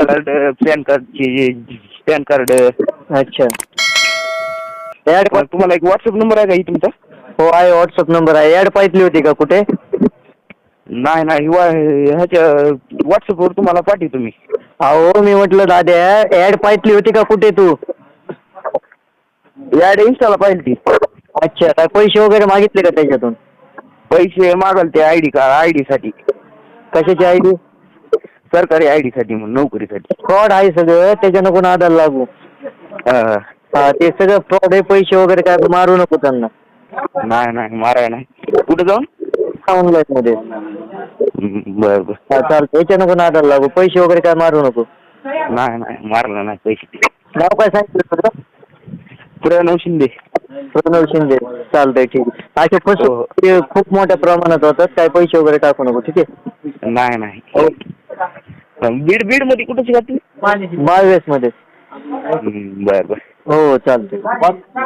Card, pan card. अच्छा. Add तुम्हाला एक व्हॉट्सअप नंबर आहे का ही तुमचा? हो आहे, व्हॉट्सअप नंबर आहे. ऍड पाहिजे होती का कुठे? नाही नाही ह्याच्या व्हॉट्सअपवर तुम्हाला पाठवतो मी. अहो मी म्हटलं दाद्या, ऍड पाहिजे होती का कुठे तू? ऍड इन्स्टाला पाहिजे ती. अच्छा, काय पैसे वगैरे मागितले का त्याच्यातून? पैसे मागाल ते आयडी साठी. कशाची आयडी? सरकारी आयडी साठी म्हणून, नोकरीसाठी. फ्रॉड आहे सगळं, त्याच्यानं कोण आधार लागू. हा. हा, ते सगळं फ्रॉड आहे. पैसे वगैरे काय मारू नको त्यांना. नाही नाही माराय नाही. कुठे जाऊन? ऑनलाईन मध्ये. बर बर. हा चालतं, याच्यानं कोण आधार लागू. पैसे वगैरे काय मारू नको. नाही नाही मारला नाही पैसे. नाव काय सांगितलं तुझं? प्रणव शिंदे. प्रणव शिंदे. चालतंय, ठीक आहे. असे फसवणूक खूप मोठ्या प्रमाणात होतात. काय पैसे वगैरे टाकू नको, ठीक आहे? नाही नाही. बीड मध्ये कुठे घातली? 22 मध्ये. बर बर. हो चालतंय.